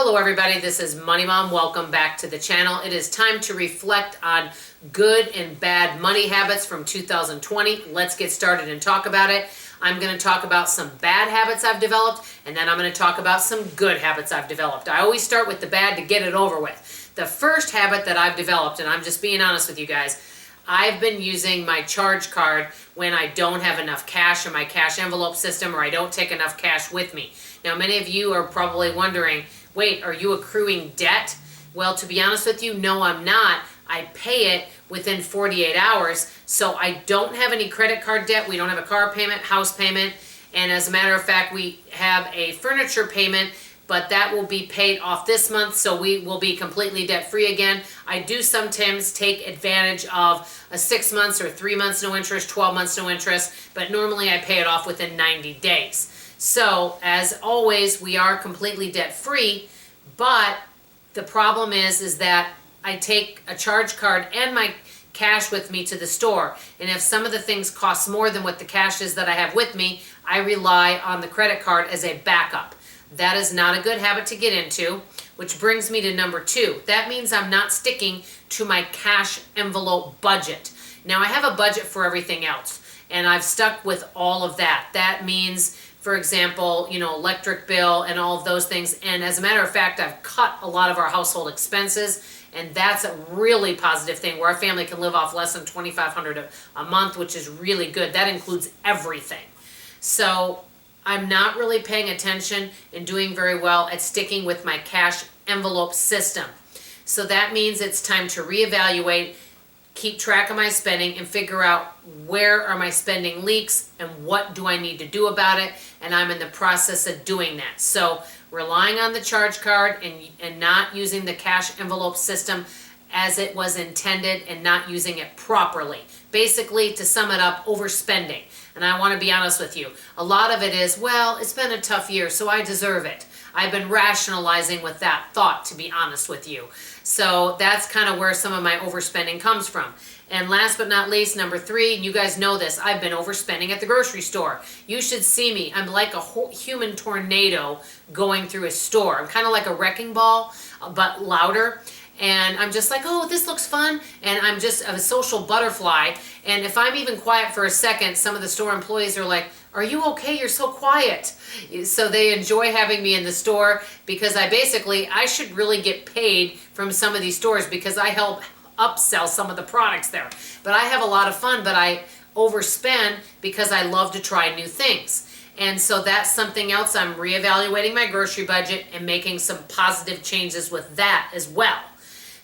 Hello everybody, this is Money Mom. Welcome back to the channel. It is time to reflect on good and bad money habits from 2020. Let's get started and talk about it. I'm going to talk about some bad habits I've developed, and then I'm going to talk about some good habits I've developed. I always start with the bad to get it over with. The first habit that I've developed, and I'm just being honest with you guys, I've been using my charge card when I don't have enough cash in my cash envelope system, or I don't take enough cash with me. Now, many of you are probably wondering, wait, are you accruing debt? Well, to be honest with you, no, I'm not. I pay it within 48 hours, so I don't have any credit card debt. We don't have a car payment, house payment, and as a matter of fact, we have a furniture payment, but that will be paid off this month, so we will be completely debt-free again. I do sometimes take advantage of a 6 months or 3 months no interest, 12 months no interest, but normally I pay it off within 90 days. So, as always, we are completely debt-free, but the problem is that I take a charge card and my cash with me to the store, and if some of the things cost more than what the cash is that I have with me, I rely on the credit card as a backup. That is not a good habit to get into, which brings me to number 2. That means I'm not sticking to my cash envelope budget. Now, I have a budget for everything else, and I've stuck with all of that. That means, for example, electric bill and all of those things. And as a matter of fact, I've cut a lot of our household expenses, and that's a really positive thing where our family can live off less than $2,500 a month, which is really good. That includes everything. So I'm not really paying attention and doing very well at sticking with my cash envelope system. So that means it's time to reevaluate, keep track of my spending, and figure out where are my spending leaks and what do I need to do about it, and I'm in the process of doing that. So relying on the charge card and not using the cash envelope system as it was intended and not using it properly. Basically, to sum it up, overspending. And I want to be honest with you. A lot of it is, well, it's been a tough year, so I deserve it. I've been rationalizing with that thought, to be honest with you. So that's kind of where some of my overspending comes from. And last but not least, number 3, and you guys know this, I've been overspending at the grocery store. You should see me. I'm like a human tornado going through a store. I'm kind of like a wrecking ball, but louder. And I'm just like, oh, this looks fun. And I'm just a social butterfly. And if I'm even quiet for a second, some of the store employees are like, are you okay? You're so quiet. So they enjoy having me in the store because I should really get paid from some of these stores because I help upsell some of the products there. But I have a lot of fun, but I overspend because I love to try new things. And so that's something else. I'm reevaluating my grocery budget and making some positive changes with that as well.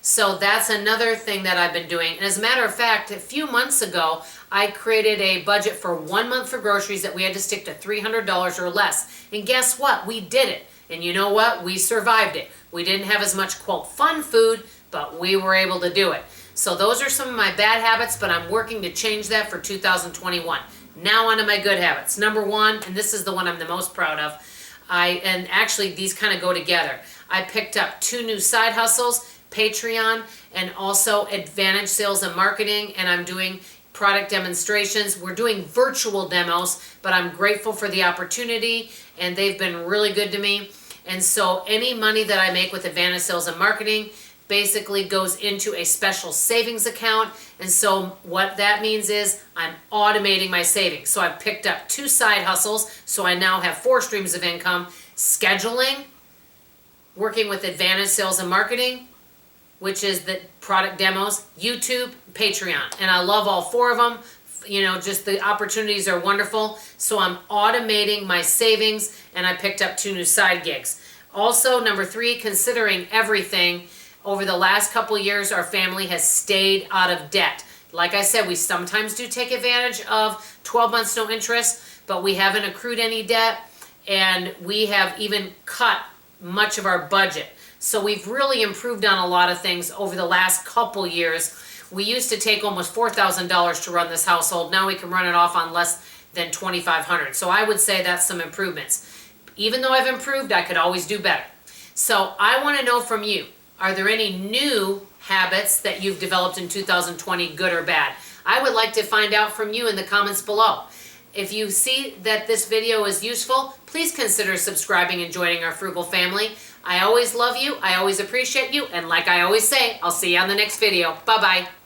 So that's another thing that I've been doing. And as a matter of fact, a few months ago, I created a budget for 1 month for groceries that we had to stick to $300 or less. And guess what? We did it. And you know what? We survived it. We didn't have as much, quote, fun food, but we were able to do it. So those are some of my bad habits, but I'm working to change that for 2021. Now on to my good habits. Number 1, and this is the one I'm the most proud of, and actually these kind of go together. I picked up 2 new side hustles, Patreon, and also Advantage Sales and Marketing, and I'm doing product demonstrations. We're doing virtual demos, but I'm grateful for the opportunity, and they've been really good to me. And so any money that I make with Advantage Sales and Marketing basically goes into a special savings account. And so what that means is I'm automating my savings. So I've picked up 2 side hustles, so I now have 4 streams of income: scheduling, working with Advantage Sales and Marketing, which is the product demos, YouTube, Patreon. And I love all 4 of them. Just the opportunities are wonderful. So I'm automating my savings, and I picked up 2 new side gigs. Also, number 3, considering everything, over the last couple years, our family has stayed out of debt. Like I said, we sometimes do take advantage of 12 months no interest, but we haven't accrued any debt, and we have even cut much of our budget. So we've really improved on a lot of things over the last couple years. We used to take almost $4,000 to run this household. Now we can run it off on less than $2,500. So I would say that's some improvements. Even though I've improved, I could always do better. So I want to know from you, are there any new habits that you've developed in 2020, good or bad? I would like to find out from you in the comments below. If you see that this video is useful, please consider subscribing and joining our frugal family. I always love you, I always appreciate you, and like I always say, I'll see you on the next video. Bye-bye.